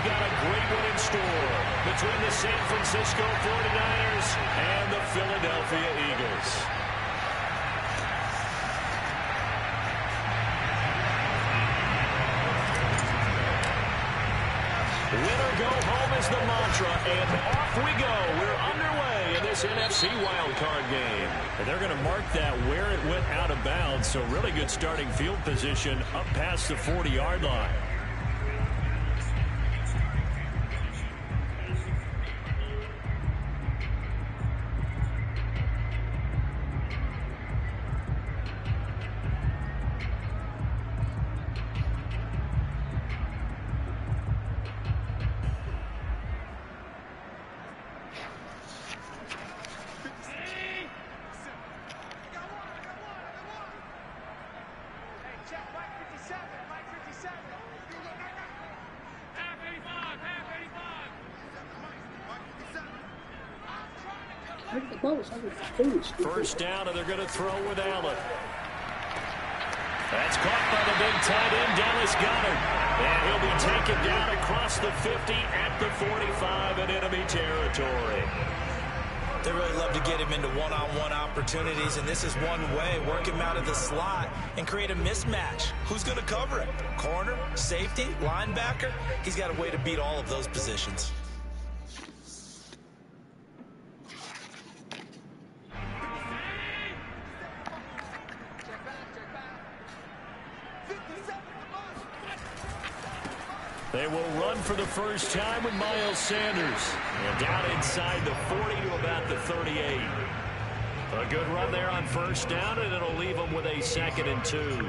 got a great one in store between the San Francisco 49ers and the Philadelphia Eagles. Winner go home is the mantra, and off we go. We're underway in this NFC wildcard game. And they're going to mark that where it went out of bounds, so really good starting field position up past the 40-yard line. First down, and they're going to throw with Allen. That's caught by the big tight end, Dallas Goedert. And he'll be taken down across the 50 at the 45 in enemy territory. They really love to get him into one-on-one opportunities, and this is one way. Work him out of the slot and create a mismatch. Who's going to cover it? Corner, safety, linebacker? He's got a way to beat all of those positions. They will run for the first time with Miles Sanders. And down inside the 40 to about the 38. A good run there on first down, and it'll leave them with a 2nd and 2.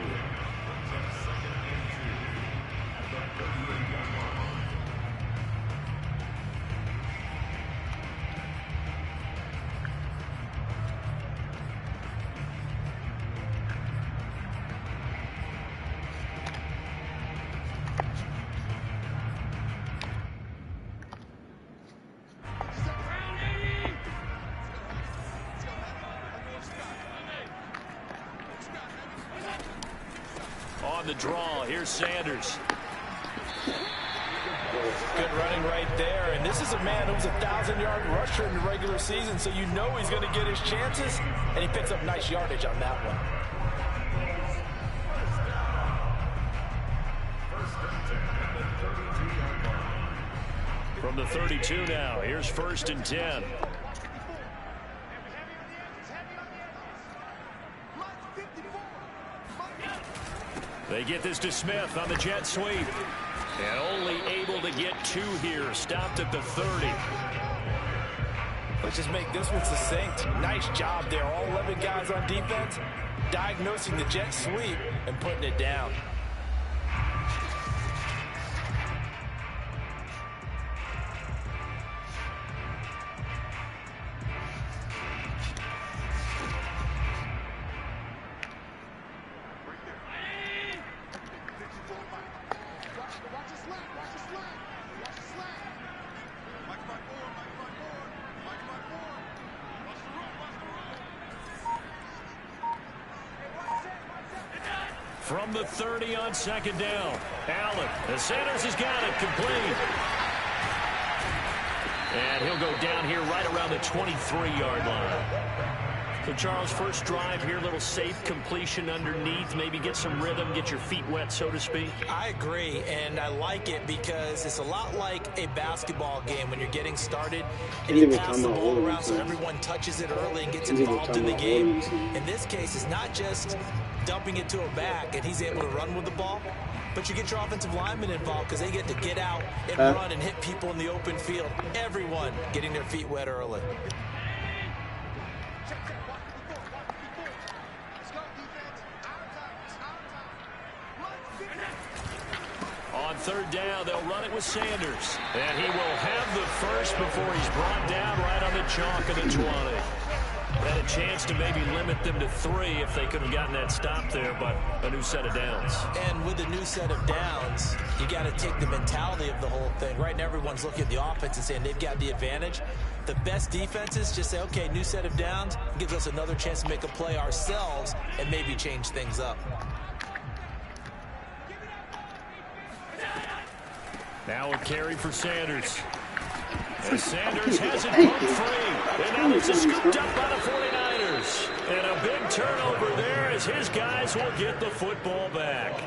The draw. Here's Sanders. Good running right there. And this is a man who's a 1,000-yard rusher in the regular season, so you know he's going to get his chances, and he picks up nice yardage on that one. From the 32 now, here's 1st and 10. They get this to Smith on the jet sweep. And only able to get 2 here. Stopped at the 30. Let's just make this one succinct. Nice job there. All 11 guys on defense diagnosing the jet sweep and putting it down. From the 30 on 2nd down. Allen. The Sanders has got it complete. And he'll go down here right around the 23-yard line. So, Charles, first drive here, little safe completion underneath. Maybe get some rhythm, get your feet wet, so to speak. I agree, and I like it because it's a lot like a basketball game when you're getting started and you pass the ball around so everyone touches it early and gets involved in the game. In this case, it's not just dumping it to a back and he's able to run with the ball, but you get your offensive linemen involved because they get to get out and run and hit people in the open field. Everyone getting their feet wet early. On 3rd down, they'll run it with Sanders. And he will have the first before he's brought down right on the chalk of the 20. Had a chance to maybe limit them to 3 if they could have gotten that stop there, but a new set of downs. And with a new set of downs, you got to take the mentality of the whole thing. Right now, everyone's looking at the offense and saying they've got the advantage. The best defenses just say, okay, new set of downs, gives us another chance to make a play ourselves and maybe change things up. Now a carry for Sanders. And Sanders has it poked free. And now this is scooped up by the 49ers. And a big turnover there as his guys will get the football back.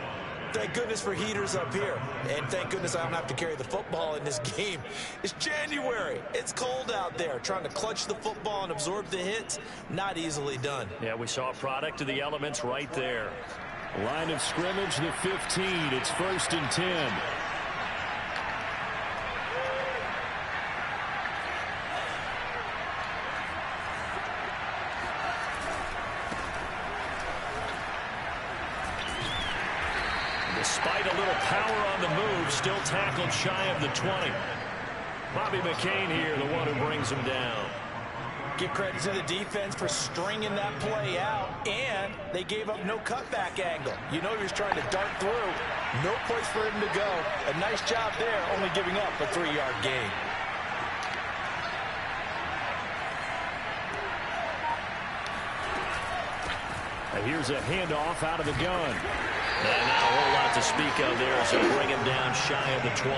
Thank goodness for heaters up here. And thank goodness I don't have to carry the football in this game. It's January. It's cold out there. Trying to clutch the football and absorb the hits, not easily done. Yeah, we saw a product of the elements right there. Line of scrimmage, the 15. It's 1st and 10. Despite a little power on the move, still tackled shy of the 20. Bobby McCain here, the one who brings him down. Give credit to the defense for stringing that play out, and they gave up no cutback angle. You know he was trying to dart through. No place for him to go. A nice job there, only giving up a 3-yard gain. And here's a handoff out of the gun. And not a whole lot to speak of there as they bring him down shy of the 20.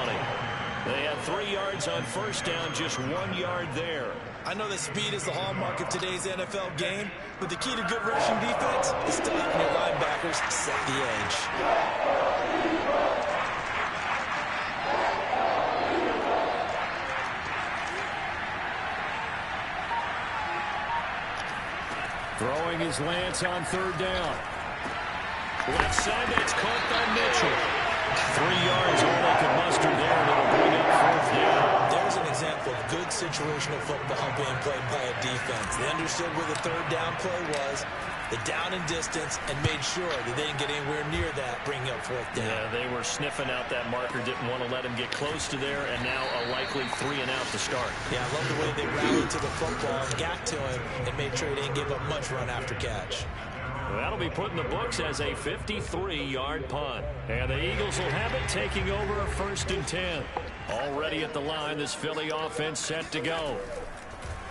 They had 3 yards on first down, just 1 yard there. I know that speed is the hallmark of today's NFL game, but the key to good rushing defense is still having your linebackers set the edge. Throwing his Lance on 3rd down. Left side, that's caught by Mitchell. 3 yards, all they could muster there, and it'll bring up 4th down. There's an example of good situational football being played by a defense. They understood where the 3rd down play was, the down and distance, and made sure that they didn't get anywhere near that, bringing up 4th down. Yeah, they were sniffing out that marker, didn't want to let him get close to there, and now a likely 3 and out to start. Yeah, I love the way they rallied to the football, got to him, and made sure they didn't give up much run after catch. That'll be put in the books as a 53-yard punt. And the Eagles will have it, taking over a 1st and 10. Already at the line, this Philly offense set to go.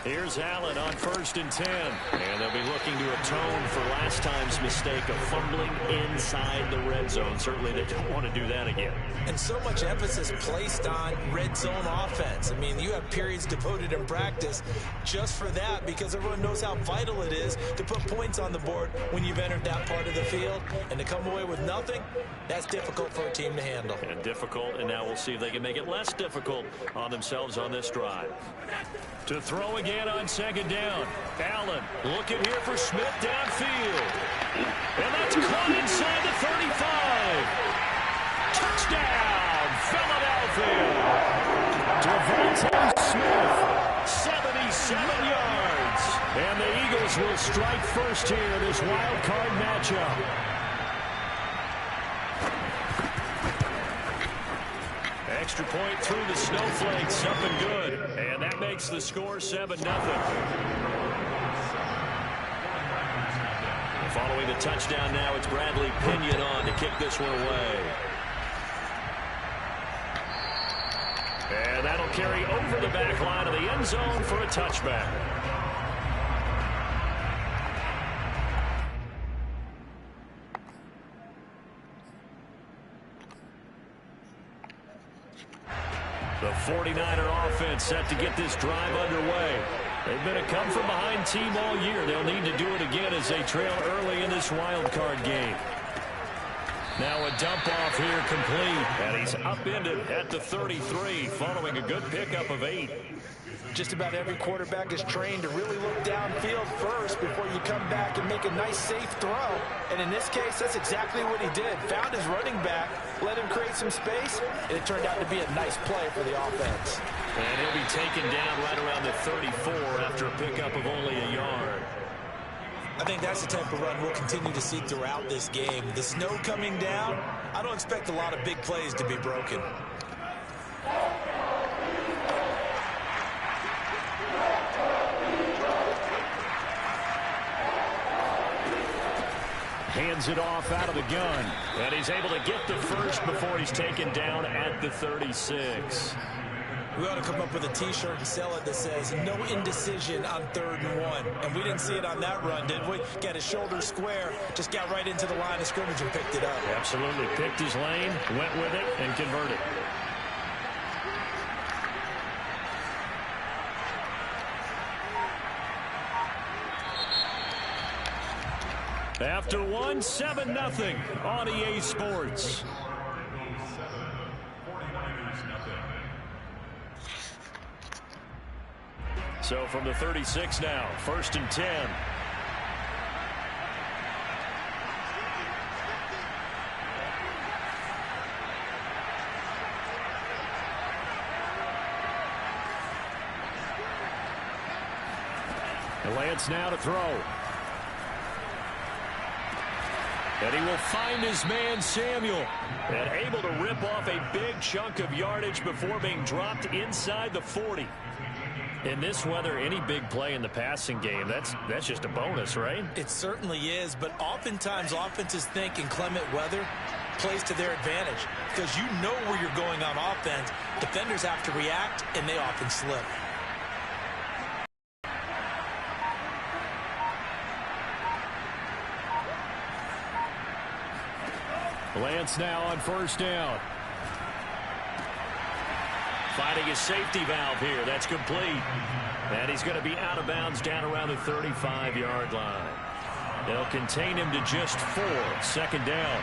Here's Allen on 1st and 10. And they'll be looking to atone for last time's mistake of fumbling inside the red zone. Certainly they don't want to do that again. And so much emphasis placed on red zone offense. I mean, you have periods devoted in practice just for that, because everyone knows how vital it is to put points on the board when you've entered that part of the field. And to come away with nothing, that's difficult for a team to handle. And difficult, and now we'll see if they can make it less difficult on themselves on this drive. To throw again on 2nd down. Allen looking here for Smith downfield. And that's caught inside the 35. Touchdown, Philadelphia. Devontae Smith, 77 yards. And the Eagles will strike first here in this wild card matchup. Extra point through the snowflakes, up and good. And that makes the score 7-0. Following the touchdown now, it's Bradley Pinion on to kick this one away. And that'll carry over the back line of the end zone for a touchback. The 49er offense set to get this drive underway. They've been a come-from-behind team all year. They'll need to do it again as they trail early in this wild card game. Now a dump off here complete, and he's upended at the 33 following a good pickup of 8. Just about every quarterback is trained to really look downfield first before you come back and make a nice, safe throw. And in this case, that's exactly what he did. Found his running back, let him create some space, and it turned out to be a nice play for the offense. And he'll be taken down right around the 34 after a pickup of only a yard. I think that's the type of run we'll continue to see throughout this game. The snow coming down, I don't expect a lot of big plays to be broken. Hands it off out of the gun. And he's able to get the first before he's taken down at the 36. We ought to come up with a T-shirt and sell it that says, no indecision on 3rd and 1. And we didn't see it on that run, did we? Got his shoulder square, just got right into the line of scrimmage and picked it up. Absolutely. Picked his lane, went with it, and converted. After one, 7-0 on EA Sports. So from the 36 now, 1st and 10. Lance now to throw. And he will find his man Samuel. And able to rip off a big chunk of yardage before being dropped inside the 40. In this weather, any big play in the passing game, that's just a bonus, right? It certainly is, but oftentimes offenses think inclement weather plays to their advantage because you know where you're going on offense. Defenders have to react, and they often slip. Lance now on 1st down. Finding his safety valve here. That's complete. And he's going to be out of bounds down around the 35-yard line. They'll contain him to just 4. 2nd down.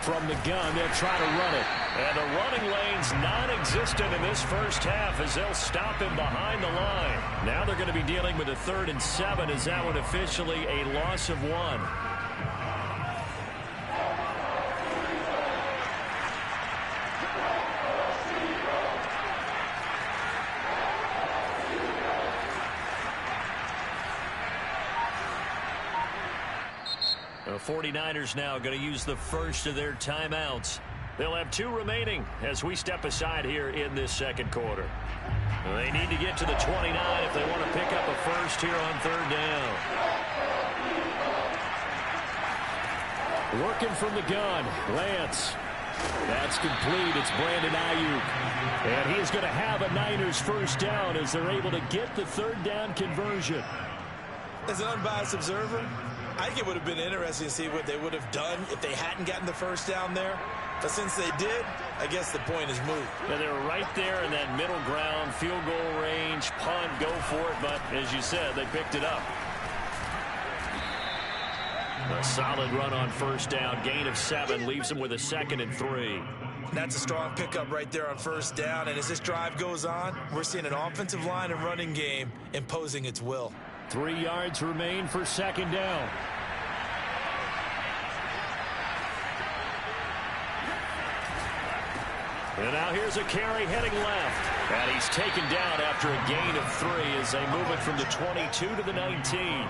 From the gun, they'll try to run it. And the running lane's non-existent in this first half as they'll stop him behind the line. Now they're going to be dealing with a 3rd and 7 as that one officially a loss of 1. The 49ers now going to use the first of their timeouts. They'll have 2 remaining as we step aside here in this 2nd quarter. They need to get to the 29 if they want to pick up a first here on 3rd down. Working from the gun, Lance. That's complete. It's Brandon Ayuk. And he is going to have a Niners first down as they're able to get the 3rd down conversion. As an unbiased observer, I think it would have been interesting to see what they would have done if they hadn't gotten the first down there. But since they did, I guess the point is moot. Yeah, they were right there in that middle ground, field goal range, punt, go for it. But as you said, they picked it up. A solid run on 1st down. Gain of 7 leaves them with a 2nd and 3. That's a strong pickup right there on 1st down. And as this drive goes on, we're seeing an offensive line and running game imposing its will. 3 yards remain for 2nd down. And now here's a carry heading left. And he's taken down after a gain of 3 as they move it from the 22 to the 19.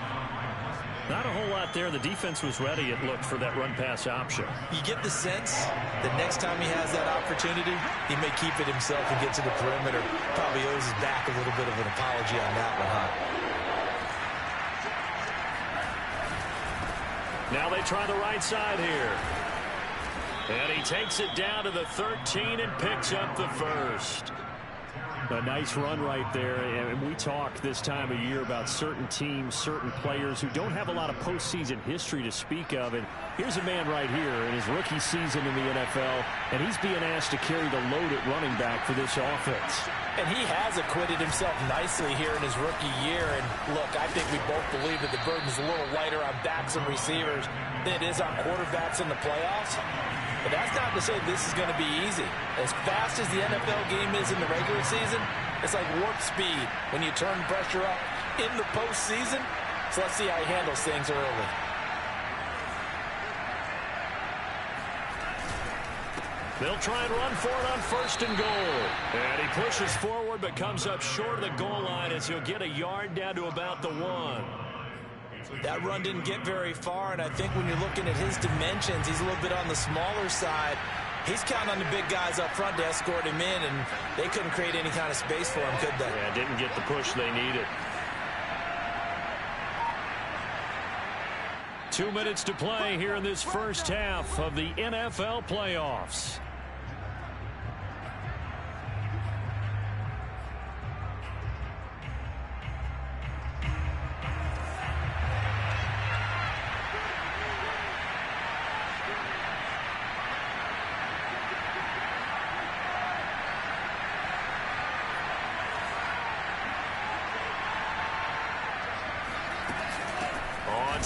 Not a whole lot there. The defense was ready, it looked, for that run-pass option. You get the sense that next time he has that opportunity, he may keep it himself and get to the perimeter. Probably owes his back a little bit of an apology on that one, huh? Now they try the right side here. And he takes it down to the 13 and picks up the first. A nice run right there. And we talk this time of year about certain teams, certain players who don't have a lot of postseason history to speak of. And here's a man right here in his rookie season in the NFL, and he's being asked to carry the load at running back for this offense. And he has acquitted himself nicely here in his rookie year. And look, I think we both believe that the burden's a little lighter on backs and receivers than it is on quarterbacks in the playoffs. But that's not to say this is going to be easy. As fast as the NFL game is in the regular season, it's like warp speed when you turn pressure up in the postseason. So let's see how he handles things early. They'll try and run for it on 1st and goal. And he pushes forward but comes up short of the goal line as he'll get a yard down to about the 1. That run didn't get very far, and I think when you're looking at his dimensions, he's a little bit on the smaller side. He's counting on the big guys up front to escort him in, and they couldn't create any kind of space for him, could they? Yeah, didn't get the push they needed. 2 minutes to play here in this first half of the NFL playoffs.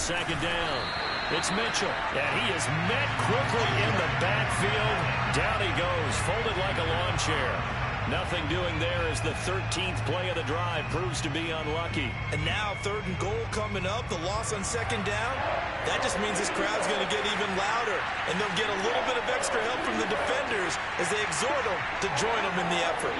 second down. It's Mitchell, and he is met quickly in the backfield. Down he goes, folded like a lawn chair. Nothing doing there as the 13th play of the drive proves to be unlucky. And now 3rd and goal coming up, the loss on 2nd down. That just means this crowd's going to get even louder, and they'll get a little bit of extra help from the defenders as they exhort them to join them in the effort.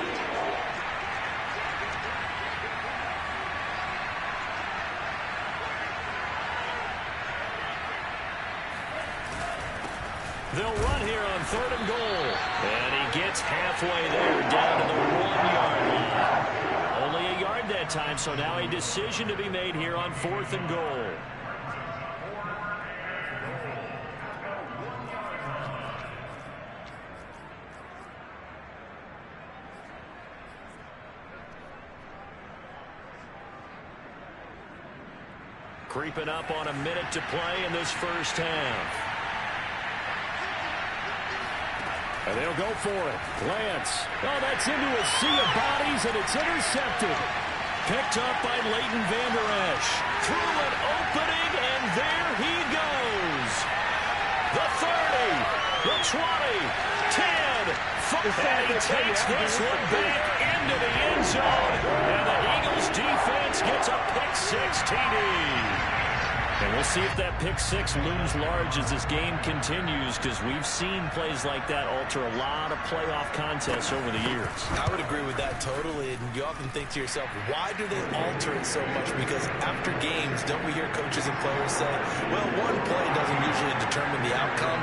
They'll run here on 3rd and goal. And he gets halfway there, down to the 1-yard line. Only a yard that time, so now a decision to be made here on 4th and goal. Creeping up on a minute to play in this first half. And they'll go for it. Lance. Oh, that's into a sea of bodies, and it's intercepted. Picked up by Leighton Vander Esch. Through an opening, and there he goes. The 30, the 20, 10, 5. And he takes this one back into the end zone. And the Eagles defense gets a pick-6 TD. And we'll see if that pick-6 looms large as this game continues, because we've seen plays like that alter a lot of playoff contests over the years. I would agree with that totally. And you often think to yourself, why do they alter it so much? Because after games, don't we hear coaches and players say, well, one play doesn't usually determine the outcome.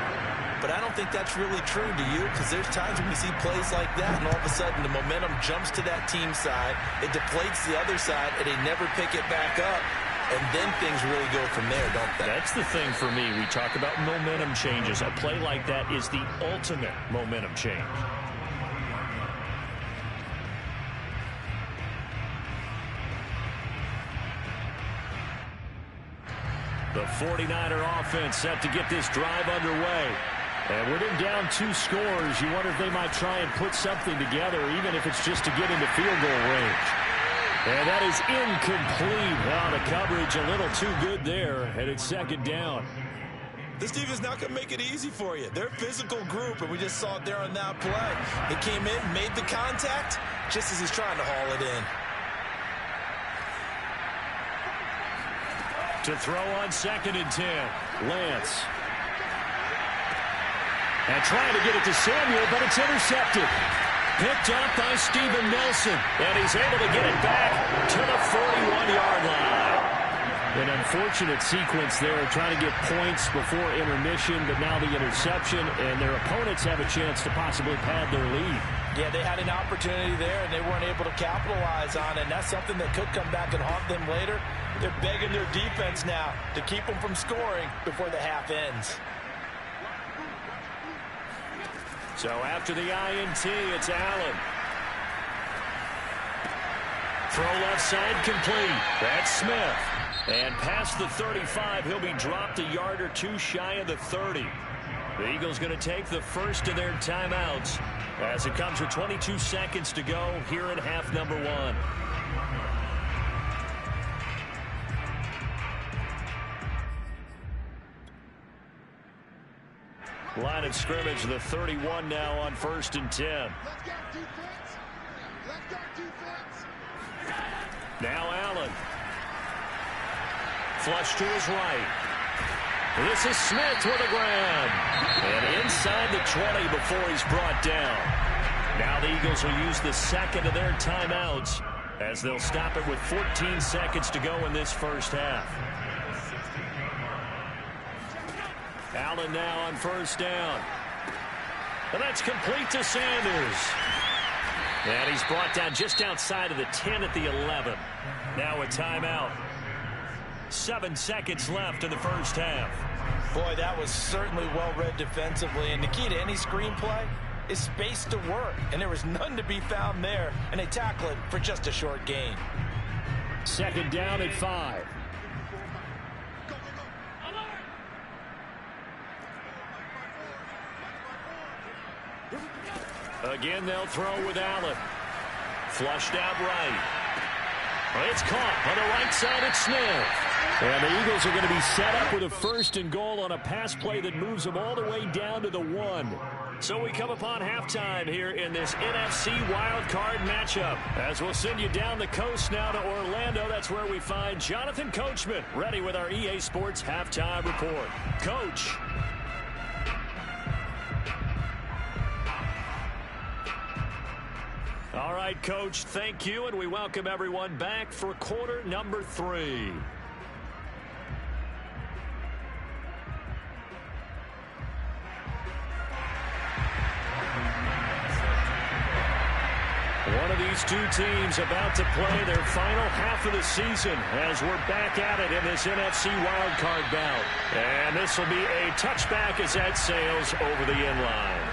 But I don't think that's really true, do you? Because there's times when we see plays like that, and all of a sudden the momentum jumps to that team side, it deflates the other side, and they never pick it back up. And then things really go from there, don't they? That's the thing for me. We talk about momentum changes. A play like that is the ultimate momentum change. The 49er offense set to get this drive underway. And with him down 2 scores, you wonder if they might try and put something together, even if it's just to get into field goal range. And that is incomplete. Well, the coverage a little too good there, and it's 2nd down. This defense not going to make it easy for you. They're a physical group, and we just saw it there on that play. He came in, made the contact, just as he's trying to haul it in. To throw on 2nd and 10, Lance. And trying to get it to Samuel, but it's intercepted. Picked up by Steven Nelson, and he's able to get it back to the 41-yard line. An unfortunate sequence there, trying to get points before intermission, but now the interception, and their opponents have a chance to possibly pad their lead. Yeah, they had an opportunity there, and they weren't able to capitalize on it, and that's something that could come back and haunt them later. They're begging their defense now to keep them from scoring before the half ends. So after the INT, it's Allen. Throw left side complete. That's Smith. And past the 35, he'll be dropped a yard or 2 shy of the 30. The Eagles going to take the first of their timeouts as it comes with 22 seconds to go here in half number 1. Line of scrimmage, the 31 now on 1st and 10. Let's go defense. Let's go defense. Now Allen. Flush to his right. This is Smith with a grab. And inside the 20 before he's brought down. Now the Eagles will use the second of their timeouts as they'll stop it with 14 seconds to go in this first half. Allen now on 1st down. And that's complete to Sanders. And he's brought down just outside of the 10 at the 11. Now a timeout. 7 seconds left in the first half. Boy, that was certainly well read defensively. And the key to any screenplay is space to work. And there was none to be found there. And they tackle it for just a short gain. 2nd down at 5. Again, they'll throw with Allen. Flushed out right. It's caught on the right side. It's Smith. And the Eagles are going to be set up with a 1st and goal on a pass play that moves them all the way down to the 1. So we come upon halftime here in this NFC wildcard matchup. As we'll send you down the coast now to Orlando, that's where we find Jonathan Coachman ready with our EA Sports halftime report. Coach. All right, Coach, thank you, and we welcome everyone back for quarter number 3. One of these two teams about to play their final half of the season as we're back at it in this NFC wildcard bout. And this will be a touchback as that sails over the end line.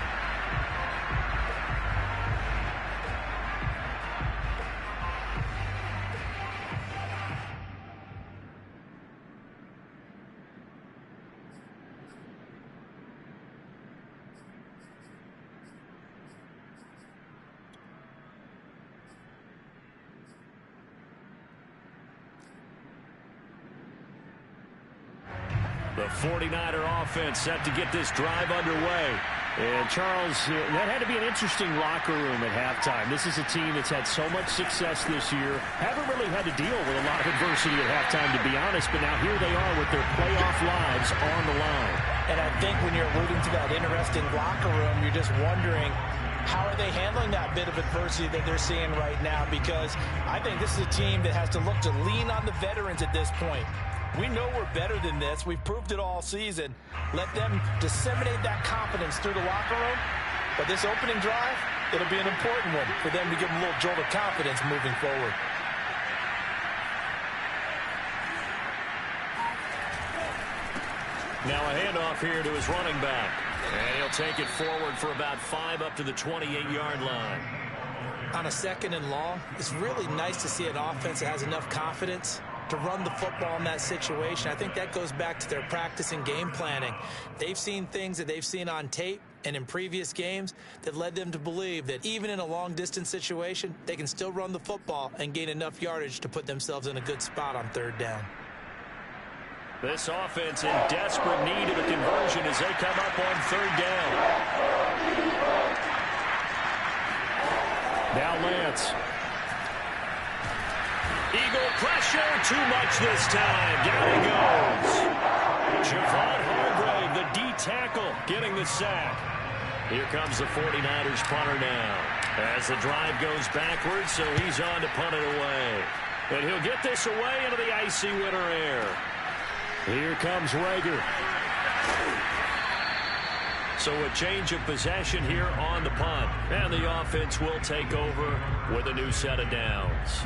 The 49er offense set to get this drive underway. And, Charles, that had to be an interesting locker room at halftime. This is a team that's had so much success this year. Haven't really had to deal with a lot of adversity at halftime, to be honest. But now here they are with their playoff lives on the line. And I think when you're alluding to that interesting locker room, you're just wondering, how are they handling that bit of adversity that they're seeing right now? Because I think this is a team that has to look to lean on the veterans at this point. We know we're better than this. We've proved it all season. Let them disseminate that confidence through the locker room. But this opening drive, it'll be an important one for them to give them a little jolt of confidence moving forward. Now a handoff here to his running back. And he'll take it forward for about 5 up to the 28-yard line. On a 2nd and long, it's really nice to see an offense that has enough confidence to run the football in that situation. I think that goes back to their practice and game planning. They've seen things that they've seen on tape and in previous games that led them to believe that even in a long-distance situation, they can still run the football and gain enough yardage to put themselves in a good spot on 3rd down. This offense in desperate need of a conversion as they come up on 3rd down. Now Lance. Eagle pressure, too much this time. Down he goes. Javon Hargrave, the D tackle, getting the sack. Here comes the 49ers punter now. As the drive goes backwards, so he's on to punt it away. And he'll get this away into the icy winter air. Here comes Rager. So a change of possession here on the punt. And the offense will take over with a new set of downs.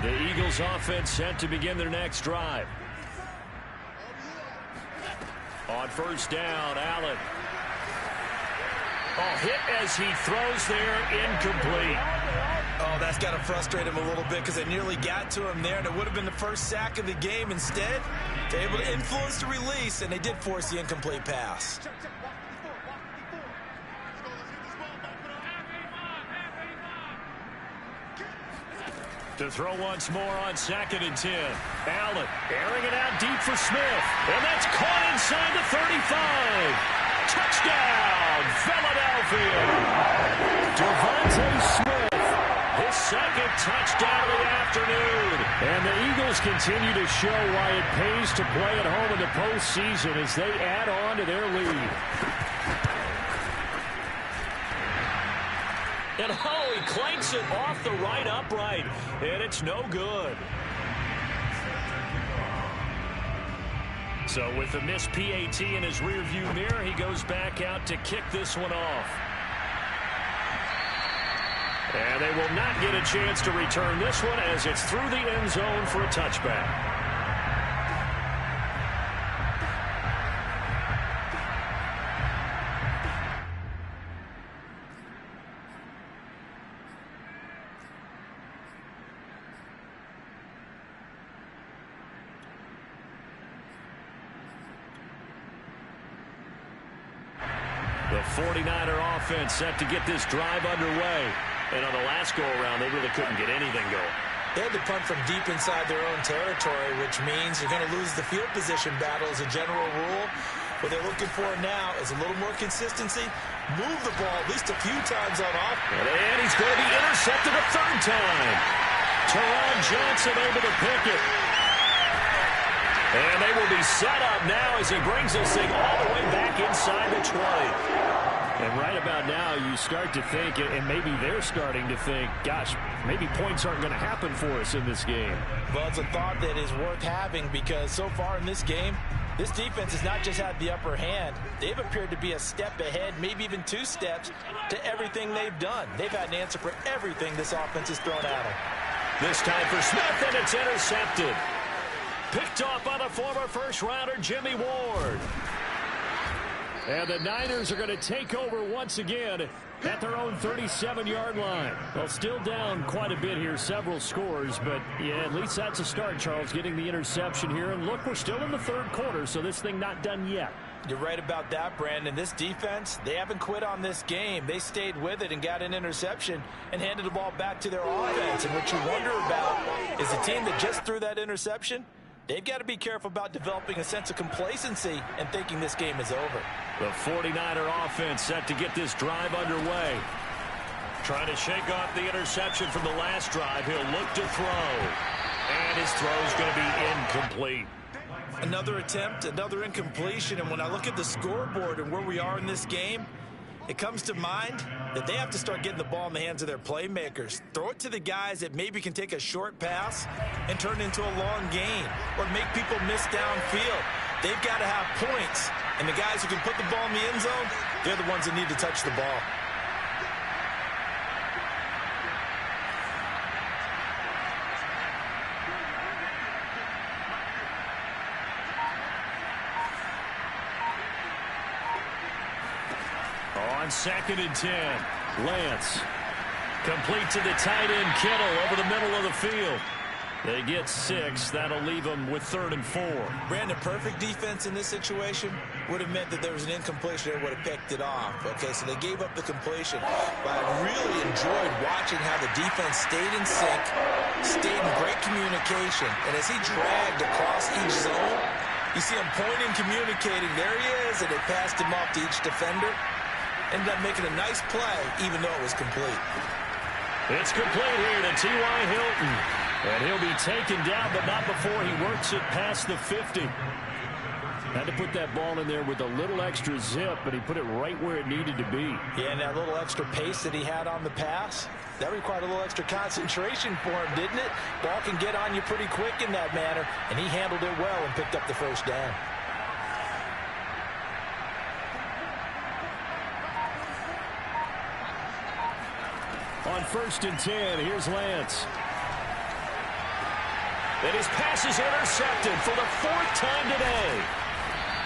The Eagles offense set to begin their next drive. On 1st down, Allen. Oh, hit as he throws there, incomplete. Oh, that's got to frustrate him a little bit because they nearly got to him there, and it would have been the first sack of the game. Instead, they're able to influence the release, and they did force the incomplete pass. To throw once more on 2nd and 10. Allen airing it out deep for Smith. And that's caught inside the 35. Touchdown, Philadelphia. Devontae Smith, his 2nd touchdown of the afternoon. And the Eagles continue to show why it pays to play at home in the postseason as they add on to their lead. And oh, he clanks it off the right upright, and it's no good. So with the missed PAT in his rearview mirror, he goes back out to kick this one off. And they will not get a chance to return this one as it's through the end zone for a touchback. The 49er offense set to get this drive underway. And on the last go-around, they really couldn't get anything going. They had to punt from deep inside their own territory, which means you're going to lose the field position battle as a general rule. What they're looking for now is a little more consistency. Move the ball at least a few times on offense. And he's going to be intercepted a third time. Teron Johnson able to pick it. And they will be set up now as he brings this thing all the way back inside the 20. And right about now, you start to think, and maybe they're starting to think, gosh, maybe points aren't going to happen for us in this game. Well, it's a thought that is worth having because so far in this game, this defense has not just had the upper hand. They've appeared to be a step ahead, maybe even 2 steps, to everything they've done. They've had an answer for everything this offense has thrown at them. This time for Smith, and it's intercepted. Picked off by the former first-rounder, Jimmy Ward. And the Niners are going to take over once again at their own 37-yard line. Well, still down quite a bit here, several scores, but yeah, at least that's a start, Charles, getting the interception here. And look, we're still in the third quarter, so this thing not done yet. You're right about that, Brandon. This defense, they haven't quit on this game. They stayed with it and got an interception and handed the ball back to their offense. And what you wonder about is the team that just threw that interception, they've got to be careful about developing a sense of complacency and thinking this game is over. The 49er offense set to get this drive underway. Trying to shake off the interception from the last drive. He'll look to throw. And his throw's going to be incomplete. Another attempt, another incompletion. And when I look at the scoreboard and where we are in this game, it comes to mind that they have to start getting the ball in the hands of their playmakers. Throw it to the guys that maybe can take a short pass and turn it into a long gain or make people miss downfield. They've got to have points, and the guys who can put the ball in the end zone, they're the ones that need to touch the ball. On 2nd and 10, Lance. Complete to the tight end, Kittle, over the middle of the field. They get 6. That'll leave them with 3rd and 4. Brandon, perfect defense in this situation would have meant that there was an incompletion. They would have picked it off. Okay, so they gave up the completion. But I really enjoyed watching how the defense stayed in sync, stayed in great communication. And as he dragged across each zone, you see him pointing, communicating. There he is, and they passed him off to each defender. Ended up making a nice play, even though it was complete. It's complete here to T.Y. Hilton. And he'll be taken down, but not before he works it past the 50. Had to put that ball in there with a little extra zip, but he put it right where it needed to be. Yeah, and that little extra pace that he had on the pass, that required a little extra concentration for him, didn't it? Ball can get on you pretty quick in that manner, and he handled it well and picked up the first down. On 1st and 10, here's Lance. And his pass is intercepted for the 4th time today.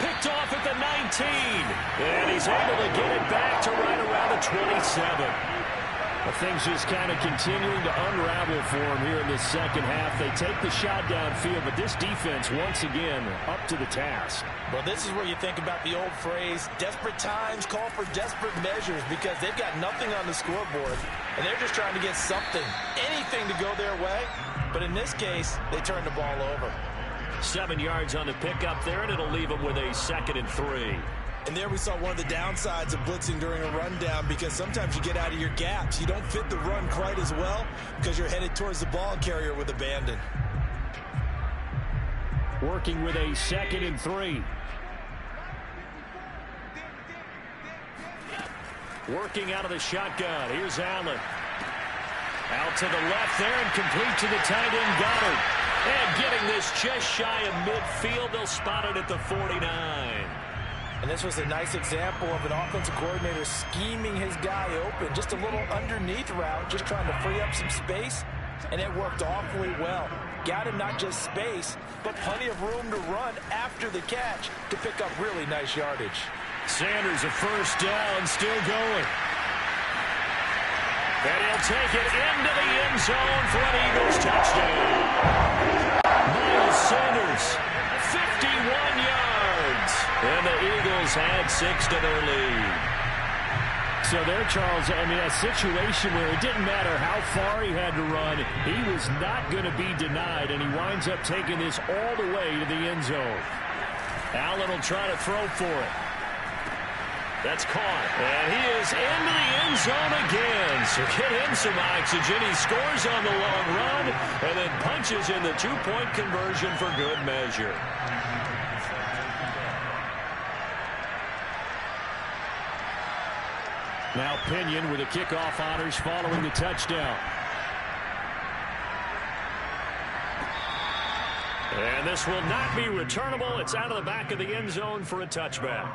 Picked off at the 19. And he's able to get it back to right around the 27. Well, things just kind of continuing to unravel for him here in the second half. They take the shot downfield, but this defense, once again, up to the task. Well, this is where you think about the old phrase, desperate times call for desperate measures, because they've got nothing on the scoreboard, and they're just trying to get something, anything to go their way. But in this case, they turn the ball over. 7 yards on the pickup there, and it'll leave them with a 2nd and 3. And there we saw one of the downsides of blitzing during a rundown, because sometimes you get out of your gaps. You don't fit the run quite as well because you're headed towards the ball carrier with abandon. Working with a 2nd and 3. Working out of the shotgun. Here's Allen. Out to the left there and complete to the tight end, Goddard. And getting this just shy of midfield. They'll spot it at the 49. And this was a nice example of an offensive coordinator scheming his guy open. Just a little underneath route, just trying to free up some space. And it worked awfully well. Got him not just space, but plenty of room to run after the catch to pick up really nice yardage. Sanders a first down, still going. And he'll take it into the end zone for an Eagles touchdown. Miles Sanders, 51 yards. And the Eagles had 6 to their lead. So there, Charles, I mean, a situation where it didn't matter how far he had to run, he was not going to be denied, and he winds up taking this all the way to the end zone. Allen will try to throw for it. That's caught, and he is into the end zone again. So get him some oxygen. He scores on the long run and then punches in the two-point conversion for good measure. Now Pinion with the kickoff honors following the touchdown. And this will not be returnable. It's out of the back of the end zone for a touchback.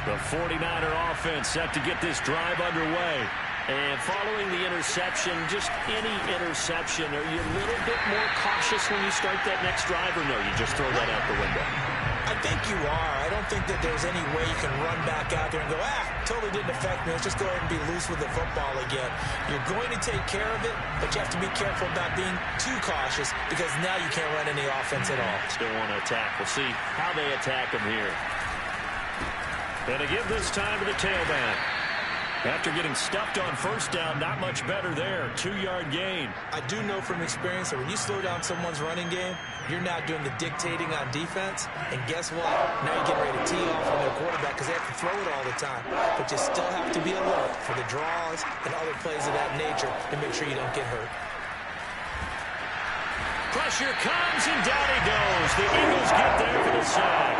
The 49er offense set to get this drive underway. And following the interception, just any interception, are you a little bit more cautious when you start that next drive, or no, you just throw that out the window? I think you are. I don't think that there's any way you can run back out there and go, totally didn't affect me. Let's just go ahead and be loose with the football again. You're going to take care of it, but you have to be careful about being too cautious because now you can't run any offense at all. Still want to attack. We'll see how they attack him here. And to give this time to the tailback. After getting stuffed on first down, not much better there. 2-yard gain. I do know from experience that when you slow down someone's running game, you're now doing the dictating on defense. And guess what? Now you're getting ready to tee off on their quarterback because they have to throw it all the time. But you still have to be alert for the draws and other plays of that nature to make sure you don't get hurt. Pressure comes, and down he goes. The Eagles get there for the sack.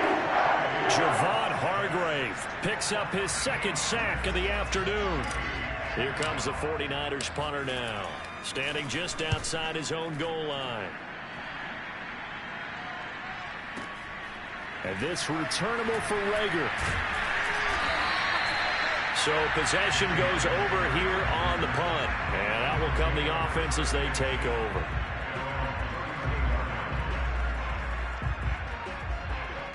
Javon Hargrave picks up his second sack of the afternoon. Here comes the 49ers punter now, standing just outside his own goal line. And this returnable for Reagor. So possession goes over here on the punt. And out will come the offense as they take over.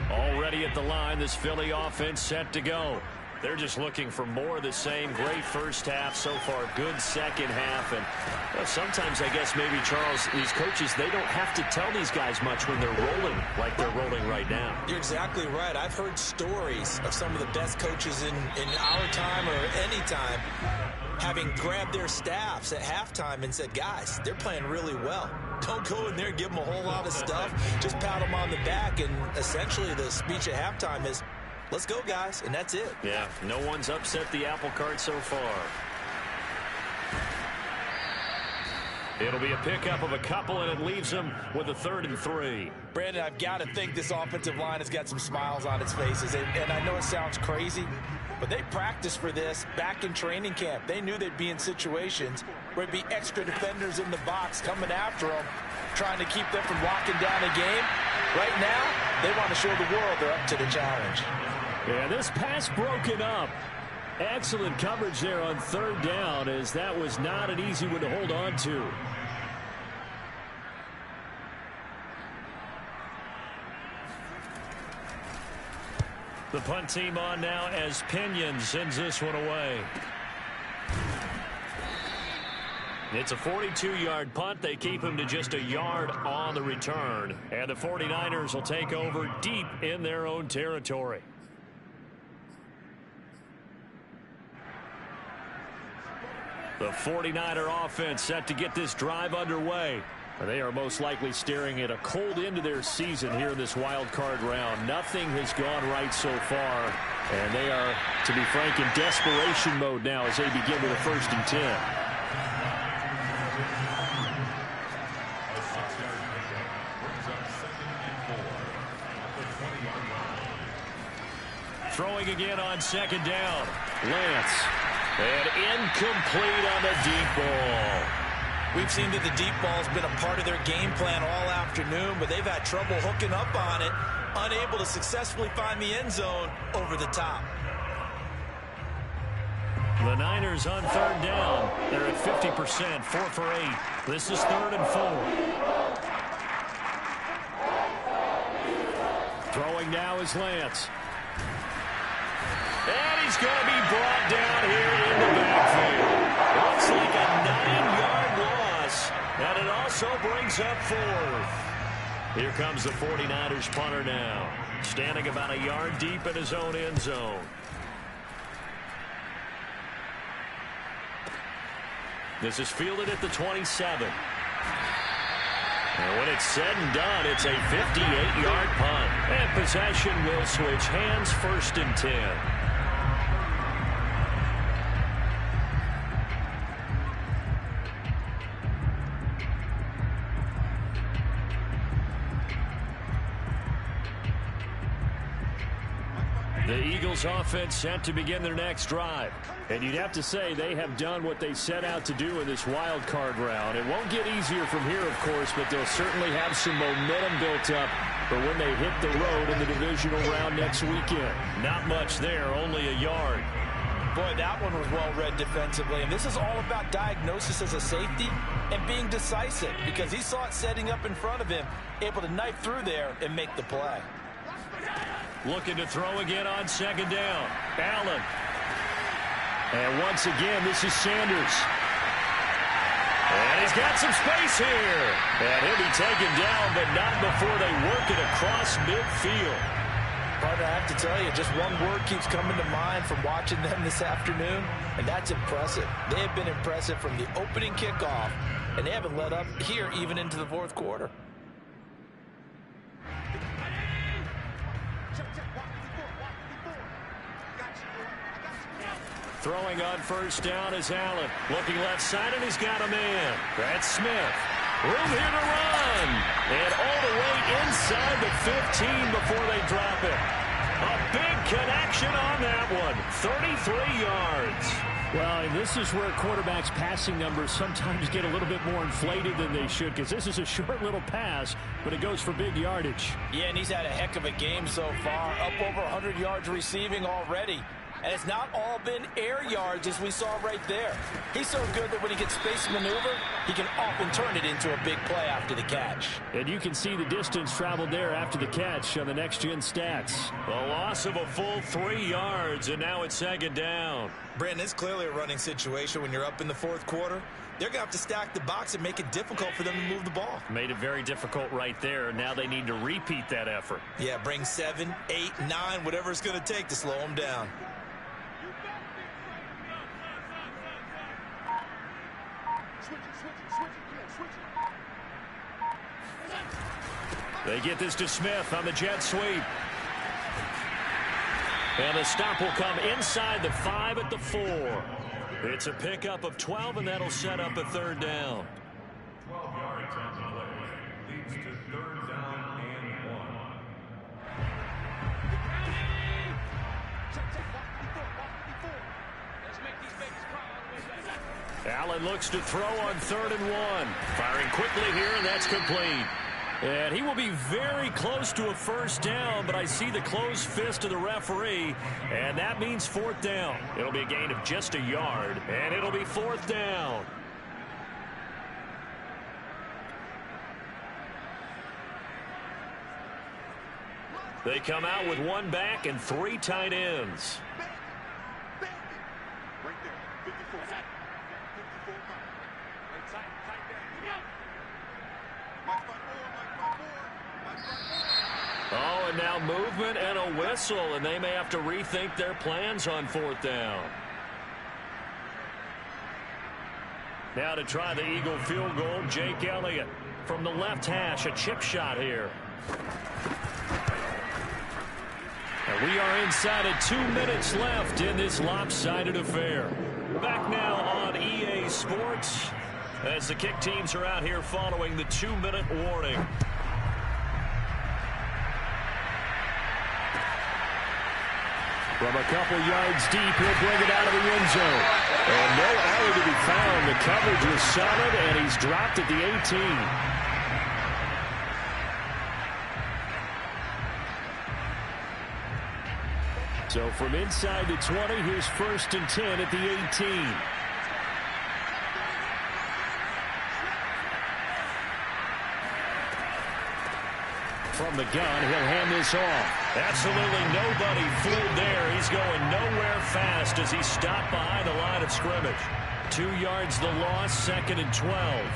Already at the line, this Philly offense set to go. They're just looking for more of the same. Great first half so far. Good second half. And sometimes, I guess, maybe, Charles, these coaches, they don't have to tell these guys much when they're rolling like they're rolling right now. You're exactly right. I've heard stories of some of the best coaches in our time or any time having grabbed their staffs at halftime and said, guys, they're playing really well. Don't go in there and give them a whole lot of stuff. Just pat them on the back. And essentially the speech at halftime is, let's go, guys, and that's it. Yeah, no one's upset the apple cart so far. It'll be a pickup of a couple, and it leaves them with a 3rd and 3. Brandon, I've got to think this offensive line has got some smiles on its faces. And I know it sounds crazy, but they practiced for this back in training camp. They knew they'd be in situations where there'd be extra defenders in the box coming after them, trying to keep them from locking down a game. Right now, they want to show the world they're up to the challenge. Yeah, this pass broken up. Excellent coverage there on 3rd down, as that was not an easy one to hold on to. The punt team on now as Pinion sends this one away. It's a 42-yard punt. They keep him to just a yard on the return. And the 49ers will take over deep in their own territory. The 49er offense set to get this drive underway. They are most likely staring at a cold end to their season here in this wild card round. Nothing has gone right so far. And they are, to be frank, in desperation mode now as they begin with a 1st and 10. Throwing again on 2nd down. Lance. And incomplete on the deep ball. We've seen that the deep ball's been a part of their game plan all afternoon, but they've had trouble hooking up on it, unable to successfully find the end zone over the top. The Niners on 3rd down. They're at 50%, 4 for 8. This is 3rd and 4. Throwing now is Lance. And he's going to be brought down here in the backfield. Looks like a 9-yard loss, and it also brings up 4th. Here comes the 49ers punter now, standing about a yard deep in his own end zone. This is fielded at the 27. And when it's said and done, it's a 58-yard punt. And possession will switch hands, 1st and 10. The Eagles offense set to begin their next drive. And you'd have to say they have done what they set out to do in this wild card round. It won't get easier from here, of course, but they'll certainly have some momentum built up for when they hit the road in the divisional round next weekend. Not much there, only a yard. Boy, that one was well read defensively. And this is all about diagnosis as a safety and being decisive, because he saw it setting up in front of him, able to knife through there and make the play. Looking to throw again on 2nd down. Allen. And once again, this is Sanders. And he's got some space here. And he'll be taken down, but not before they work it across midfield. But I have to tell you, just one word keeps coming to mind from watching them this afternoon, and that's impressive. They have been impressive from the opening kickoff, and they haven't let up here even into the 4th quarter. Throwing on 1st down is Allen. Looking left side, and he's got a man. That's Smith. Room here to run. And all the way inside the 15 before they drop it. A big connection on that one. 33 yards. Well, and this is where quarterbacks' passing numbers sometimes get a little bit more inflated than they should, because this is a short little pass, but it goes for big yardage. Yeah, and he's had a heck of a game so far. Up over 100 yards receiving already. And it's not all been air yards, as we saw right there. He's so good that when he gets space to maneuver, he can often turn it into a big play after the catch. And you can see the distance traveled there after the catch on the next-gen stats. A loss of a full 3 yards, and now it's 2nd down. Brandon, it's clearly a running situation when you're up in the 4th quarter. They're going to have to stack the box and make it difficult for them to move the ball. Made it very difficult right there. Now they need to repeat that effort. Yeah, bring 7, 8, 9, whatever it's going to take to slow them down. They get this to Smith on the jet sweep. And the stop will come inside the 5 at the 4. It's a pickup of 12, and that'll set up a 3rd down. 12 yards on the play. Leads to 3rd down and 1. Allen looks to throw on 3rd and 1. Firing quickly here, and that's complete. And he will be very close to a 1st down, but I see the closed fist of the referee, and that means 4th down. It'll be a gain of just a yard, and it'll be 4th down. They come out with 1 back and 3 tight ends. Oh, and now movement and a whistle, and they may have to rethink their plans on 4th down. Now to try the Eagle field goal, Jake Elliott. From the left hash, a chip shot here. And we are inside of 2 minutes left in this lopsided affair. Back now on EA Sports as the kick teams are out here following the 2-minute warning. From a couple yards deep, he'll bring it out of the end zone. And no error to be found. The coverage was solid, and he's dropped at the 18. So from inside the 20, here's 1st and 10 at the 18. From the gun, he'll hand this off. Absolutely nobody fooled there. He's going nowhere fast as he stopped behind the line of scrimmage. 2 yards the loss, 2nd and 12.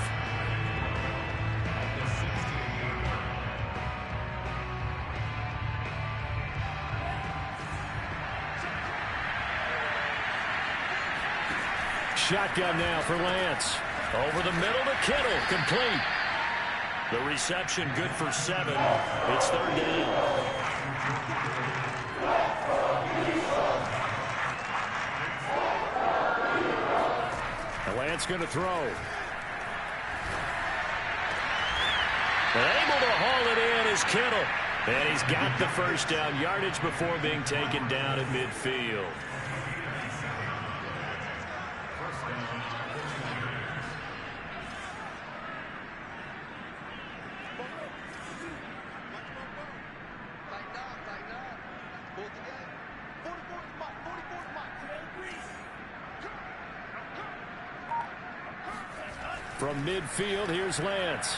shotgun now for Lance. Over the middle to Kittle, complete. The reception good for 7. It's 3rd down. Lance going to throw. And able to haul it in is Kittle. And he's got the first down yardage before being taken down at midfield. From midfield, here's Lance.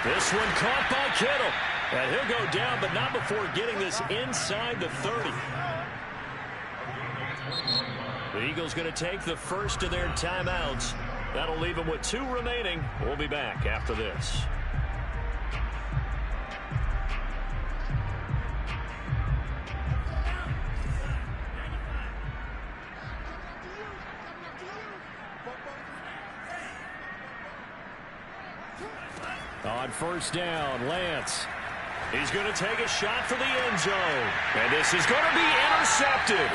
This one caught by Kittle. And he'll go down, but not before getting this inside the 30. The Eagles going to take the first of their timeouts. That'll leave them with 2 remaining. We'll be back after this. On first down, Lance. He's going to take a shot for the end zone. And this is going to be intercepted.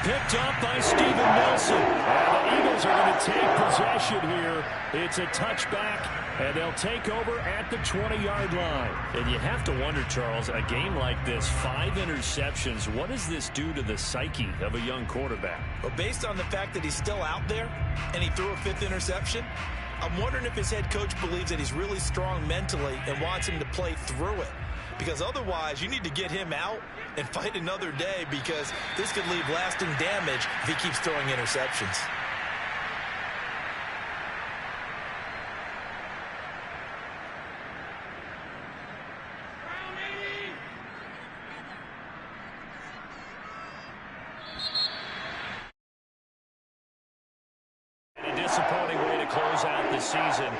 Picked up by Steven Nelson. And the Eagles are going to take possession here. It's a touchback, and they'll take over at the 20-yard line. And you have to wonder, Charles, a game like this, 5 interceptions, what does this do to the psyche of a young quarterback? Well, based on the fact that he's still out there and he threw a 5th interception, I'm wondering if his head coach believes that he's really strong mentally and wants him to play through it. Because otherwise, you need to get him out and fight another day, because this could leave lasting damage if he keeps throwing interceptions. Disappointing way to close out the season.